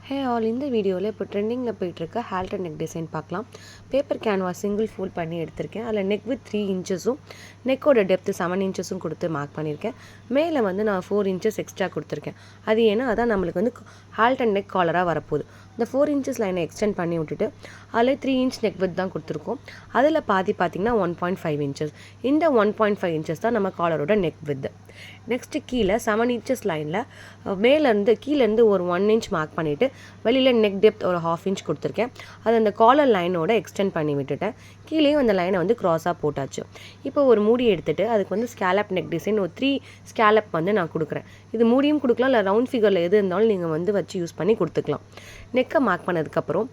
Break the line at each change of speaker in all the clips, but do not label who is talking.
Hey all, இந்த வீடியோவில் இப்போ ட்ரெண்டிங்கில் போயிட்டுருக்க ஹால்ட் அண்ட் நெக் டிசைன் பார்க்கலாம். பேப்பர் கேன்வாஸ் சிங்கிள் ஃபோல்ட் பண்ணி எடுத்திருக்கேன். அதில் நெக் வித் 3 இன்ச்சஸும் நெக்கோட டெப்த்து 7 இன்ச்சஸும் கொடுத்து மார்க் பண்ணியிருக்கேன். மேலே வந்து நான் 4 இன்ச்சஸ் எக்ஸ்ட்ரா கொடுத்துருக்கேன். அது ஏன்னா அதான் நம்மளுக்கு வந்து ஹால்ட் அண்ட் நெக் காலராக வரப்போகுது. இந்த 4 இன்ச்சஸ் லைனை எக்ஸ்டெண்ட் பண்ணி விட்டுட்டு அதில் 3 இன்ச் நெக் வித் தான் கொடுத்துருக்கோம். அதில் பார்த்திங்கன்னா 1.5 இன்ச்சஸ். இந்த 1.5 இன்ச்சஸ் தான் நம்ம காலரோட நெக் வித். நெக்ஸ்ட்டு கீழே 7 இன்ச்சஸ் லைனில் கீழேருந்து ஒரு 1 இன்ச் மார்க் பண்ணிவிட்டு வெளியில் நெக் டெப்த் ஒரு 1/2 இன்ச் கொடுத்துருக்கேன். அது அந்த காலர் லைனோட எக்ஸ்டெண்ட் பண்ணி விட்டுட்டேன். கீழேயும் அந்த லைனை வந்து க்ராஸாக போட்டாச்சு. இப்போ ஒரு மூடி எடுத்துகிட்டு அதுக்கு வந்து ஸ்கேலப் நெக் டிசைன் ஒரு 3 ஸ்கேலப் வந்து நான் கொடுக்குறேன். இது மூடியும் கொடுக்கலாம், இல்லை ரவுண்ட் ஃபிகரில் எது இருந்தாலும் நீங்கள் வந்து வச்சு யூஸ் பண்ணி கொடுத்துக்கலாம். நெக்கை மார்க் பண்ணதுக்கப்புறம்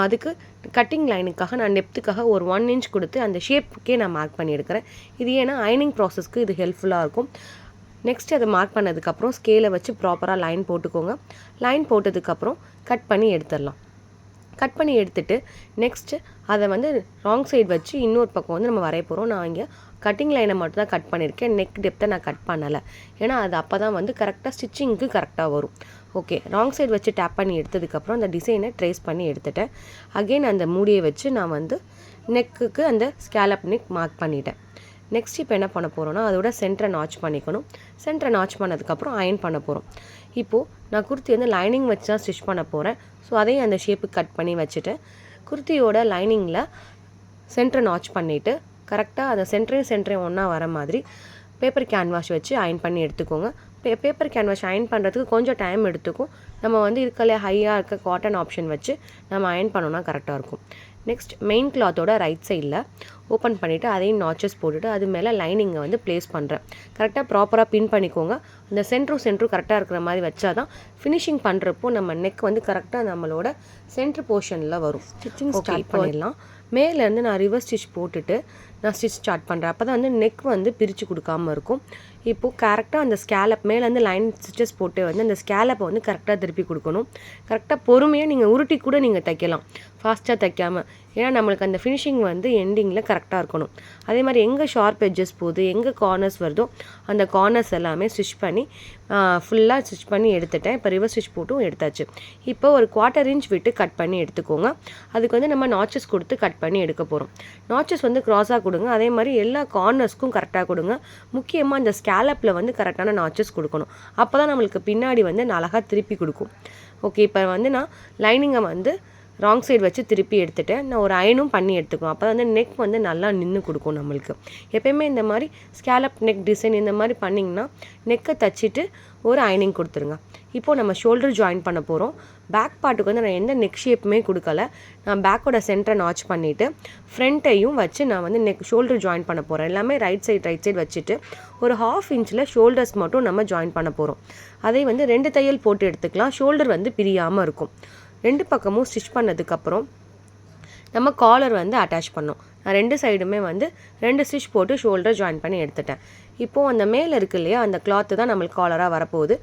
அதுக்கு கட்டிங் லைனுக்காக நான் டெப்த்துக்காக ஒரு 1 இன்ச் கொடுத்து அந்த ஷேப்புக்கே நான் மார்க் பண்ணி எடுக்கிறேன். இது ஏன்னா அயனிங் ப்ராசஸ்க்கு இது ஹெல்ப்ஃபுல்லாக இருக்கும். நெக்ஸ்ட் அதை மார்க் பண்ணதுக்கப்புறம் ஸ்கேலை வச்சு ப்ராப்பராக லைன் போட்டுக்கோங்க. லைன் போட்டதுக்கப்புறம் கட் பண்ணி எடுத்துடலாம். கட் பண்ணி எடுத்துகிட்டு நெக்ஸ்ட்டு அதை வந்து ராங் சைடு வச்சு இன்னொரு பக்கம் வந்து நம்ம வரைய போகிறோம். நான் இங்கே கட்டிங் லைனை மட்டும் தான் கட் பண்ணியிருக்கேன். நெக் டெப்த்தை நான் கட் பண்ணலை, ஏன்னா அது அப்போ தான் வந்து கரெக்டாக ஸ்டிச்சிங்க்கு கரெக்டாக வரும். ஓகே, ராங் சைடு வச்சு டேப் பண்ணி எடுத்ததுக்கப்புறம் அந்த டிசைனை ட்ரேஸ் பண்ணி எடுத்துட்டேன். அகெயின் அந்த மூடியை வச்சு நான் வந்து நெக்குக்கு அந்த ஸ்கேலப் நெக் மார்க் பண்ணிட்டேன். நெக்ஸ்ட் இப்போ என்ன பண்ண போகிறோன்னா அதோட சென்டரை நாச் பண்ணிக்கணும். சென்டரை நாச் பண்ணதுக்கப்புறம் அயன் பண்ண போகிறோம். இப்போது நான் குர்த்தி வந்து லைனிங் வச்சு தான் ஸ்டிச் பண்ண போகிறேன். ஸோ அதையும் அந்த ஷேப்புக்கு கட் பண்ணி வச்சுட்டேன். குர்த்தியோட லைனிங்கில் சென்டரை நாச் பண்ணிவிட்டு கரெக்டாக அந்த சென்டரையும் ஒன்றா வர மாதிரி பேப்பர் கேன்வாஷ் வச்சு அயன் பண்ணி எடுத்துக்கோங்க. பேப்பர் கேன்வாஷ் அயன் பண்ணுறதுக்கு கொஞ்சம் டைம் எடுத்துக்கும். நம்ம வந்து இருக்கலே ஹையாக இருக்க காட்டன் ஆப்ஷன் வச்சு நம்ம அயன் பண்ணோன்னா கரெக்டாக இருக்கும். நெக்ஸ்ட் மெயின் கிளாத்தோட ரைட் சைடில் ஓப்பன் பண்ணிவிட்டு அதையும் நாச்சஸ் போட்டுட்டு அது மேலே லைனிங்கை வந்து ப்ளேஸ் பண்ணுறேன். கரெக்டாக ப்ராப்பராக பின் பண்ணிக்கோங்க. அந்த சென்ட்ரும் கரெக்டாக இருக்கிற மாதிரி வச்சா தான் ஃபினிஷிங் பண்ணுறப்போ நம்ம நெக் வந்து கரெக்டாக நம்மளோட சென்ட்ரு போர்ஷனில் வரும். ஸ்டிச்சிங் ஸ்டார்ட் பண்ணிடலாம். மேலேருந்து நான் ரிவர்ஸ் ஸ்டிச் போட்டுட்டு நான் ஸ்டிச் ஸ்டார்ட் பண்ணுறேன். அப்போ தான் வந்து நெக் வந்து பிரித்து கொடுக்காமல் இருக்கும். இப்போது கரெக்டாக அந்த ஸ்கேலப் மேலேருந்து லைன் ஸ்டிச்சஸ் போட்டு வந்து அந்த ஸ்கேலப்பை வந்து கரெக்டாக திருப்பி கொடுக்கணும். கரெக்டாக பொறுமையாக நீங்கள் உருட்டி கூட நீங்கள் தைக்கலாம், ஃபாஸ்ட்டாக தைக்காமல். ஏன்னா நம்மளுக்கு அந்த ஃபினிஷிங் வந்து எண்டிங்கில் கரெக்டாக இருக்கணும். அதே மாதிரி எங்கே ஷார்ப் எட்ஜஸ் போகுது, எங்கே கார்னர்ஸ் வருதோ அந்த கார்னர்ஸ் எல்லாமே ஸ்டிச் பண்ணி ஃபுல்லாக ஸ்டிச் பண்ணி எடுத்துட்டேன். இப்போ ரிவர்ஸ் ஸ்டிச் போட்டும் எடுத்தாச்சு. இப்போ ஒரு 1/4 இன்ச் விட்டு கட் பண்ணி எடுத்துக்கோங்க. அதுக்கு வந்து நம்ம நாச்சஸ் கொடுத்து கட் பண்ணி எடுக்க போகிறோம். நாச்சஸ் வந்து க்ராஸாக கொடுங்க. அதே மாதிரி எல்லா கார்னர்ஸ்க்கும் கரெக்டாக கொடுங்க. முக்கியமாக அந்த ஸ்கேலப்பில் வந்து கரெக்டான நாச்சஸ் கொடுக்கணும். அப்போ தான் நம்மளுக்கு பின்னாடி வந்து அழகாக திருப்பி கொடுக்கும். ஓகே, இப்போ வந்து நான் லைனிங்கை வந்து ராங் சைடு வச்சு திருப்பி எடுத்துகிட்டேன். நான் ஒரு அயனும் பண்ணி எடுத்துக்கணும். அப்போ வந்து நெக் வந்து நல்லா நின்று கொடுக்கும் நம்மளுக்கு. எப்போயுமே இந்த மாதிரி ஸ்கேலப் நெக் டிசைன் இந்த மாதிரி பண்ணிங்கன்னா நெக்கை தைச்சிட்டு ஒரு அயனிங் கொடுத்துருங்க. இப்போது நம்ம ஷோல்டர் ஜாயின் பண்ண போகிறோம். பேக் பார்ட்டுக்கு வந்து நான் எந்த நெக் ஷேப்புமே கொடுக்கல. நான் பேக்கோட சென்டரை நாச் பண்ணிவிட்டு ஃப்ரண்ட்டையும் வச்சு நான் வந்து ஷோல்டர் ஜாயின் பண்ண போகிறேன். எல்லாமே ரைட் சைடு வச்சுட்டு ஒரு 1/2 இன்ச்சில் ஷோல்டர்ஸ் மட்டும் நம்ம ஜாயின் பண்ண போகிறோம். அதை வந்து 2 தையல் போட்டு எடுத்துக்கலாம். ஷோல்டர் வந்து பிரியாமல் இருக்கும். 2 பக்கமும் ஸ்டிச் பண்ணதுக்கப்புறம் நம்ம காலர் வந்து அட்டாச் பண்ணோம். நான் 2 சைடுமே வந்து 2 ஸ்டிச் போட்டு ஷோல்டர் ஜாயின் பண்ணி எடுத்துட்டேன். இப்போது அந்த மேலே இருக்கு இல்லையா, அந்த கிளாத்து தான் நம்மளுக்கு காலராக வரப்போகுது.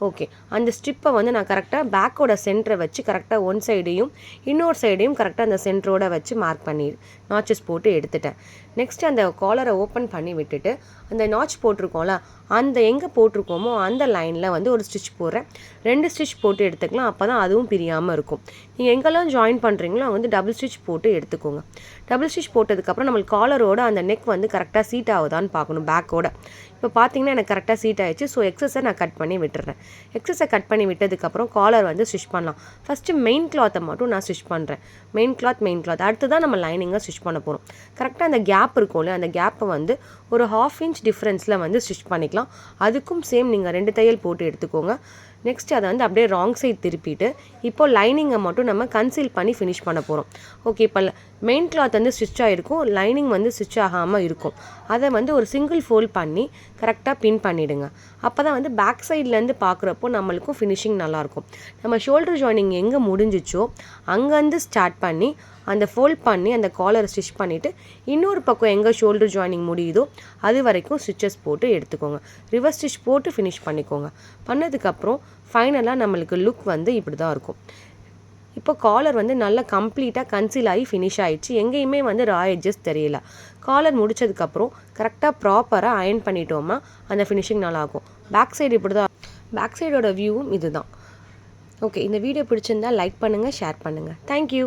ஓகே, அந்த ஸ்ட்ரிப்பை வந்து நான் கரெக்டாக பேக்கோட சென்டரை வச்சு கரெக்டாக ஒன் சைடையும் இன்னொரு சைடையும் கரெக்டாக அந்த சென்டரோட வச்சு மார்க் பண்ணி நாச்சஸ் போட்டு எடுத்துட்டேன். நெக்ஸ்ட்டு அந்த காலரை ஓப்பன் பண்ணி விட்டுட்டு அந்த நாச் போட்டிருக்கோம்ல, அந்த எங்கே போட்டிருக்கோமோ அந்த லைனில் வந்து ஒரு ஸ்டிச் போடுறேன். 2 ஸ்டிச் போட்டு எடுத்துக்கலாம். அப்போ தான் அதுவும் பிரியாமல் இருக்கும். நீங்கள் எங்கெல்லாம் ஜாயின் பண்ணுறீங்களோ அங்கே வந்து டபுள் ஸ்டிச் போட்டு எடுத்துக்கோங்க. டபுள் ஸ்டிச் போட்டதுக்கப்புறம் நம்மளுக்கு காலரோட அந்த நெக் வந்து கரெக்டாக சீட் ஆகுதான்னு பார்க்கணும் பேக்கோட. இப்போ பார்த்தீங்கன்னா எனக்கு கரெக்டாக சீட் ஆகிடுச்சு. ஸோ எக்ஸஸை நான் கட் பண்ணி விட்டுறேன். எக்ஸஸை கட் பண்ணி விட்டதுக்கப்புறம் காலர் வந்து ஸ்டிச் பண்ணலாம். ஃபஸ்ட்டு மெயின் கிளாத்தை மட்டும் நான் ஸ்டிச் பண்ணுறேன். மெயின் கிளாத் அடுத்து தான் நம்ம லைனிங்காக ஸ்டிச் பண்ண போகிறோம். கரெக்டாக அந்த கேப் இருக்கும்ல, அந்த கேப்பை வந்து ஒரு 1/2 இன்ச் டிஃப்ரென்ஸில் வந்து ஸ்டிச் பண்ணிக்கலாம். அதுக்கும் சேம் நீங்கள் 2 தையல் போட்டு எடுத்துக்கோங்க. நெக்ஸ்ட் அதை வந்து அப்படியே ராங் சைடு திருப்பிட்டு இப்போது லைனிங்கை மட்டும் நம்ம கன்சீல் பண்ணி ஃபினிஷ் பண்ண போகிறோம். ஓகே, இப்போ மெயின் கிளாத் வந்து ஸ்டிச் ஆகிருக்கும், லைனிங் வந்து ஸ்டிச் ஆகாமல் இருக்கும். அதை வந்து ஒரு சிங்கிள் ஃபோல்ட் பண்ணி கரெக்டாக பின் பண்ணிவிடுங்க. அப்போ தான் வந்து பேக் சைட்லேருந்து பார்க்குறப்போ நம்மளுக்கும் ஃபினிஷிங் நல்லாயிருக்கும். நம்ம ஷோல்டர் ஜாயினிங் எங்கே முடிஞ்சிச்சோ அங்கேருந்து ஸ்டார்ட் பண்ணி அந்த ஃபோல்ட் பண்ணி அந்த காலரை ஸ்டிச் பண்ணிவிட்டு இன்னொரு பக்கம் எங்கே ஷோல்டர் ஜாயினிங் முடியுதோ அது வரைக்கும் ஸ்டிச்சஸ் போட்டு எடுத்துக்கோங்க. ரிவர்ஸ் ஸ்டிச் போட்டு ஃபினிஷ் பண்ணிக்கோங்க. பண்ணதுக்கப்புறம் ஃபைனலாக நம்மளுக்கு லுக் வந்து இப்படி தான் இருக்கும். இப்போ காலர் வந்து நல்லா கம்ப்ளீட்டாக கன்சீல் ஆகி ஃபினிஷ் ஆகிடுச்சு. எங்கேயுமே வந்து ரா எட்ஜஸ் தெரியல. காலர் முடித்ததுக்கப்புறம் கரெக்டாக ப்ராப்பராக அயன் பண்ணிட்டோம்னா அந்த ஃபினிஷிங் நல்லாயிருக்கும். பேக் சைடு இப்படி தான். பேக் சைடோட வியூவும் இது தான். ஓகே, இந்த வீடியோ பிடிச்சிருந்தா லைக் பண்ணுங்கள், ஷேர் பண்ணுங்கள். தேங்க்யூ.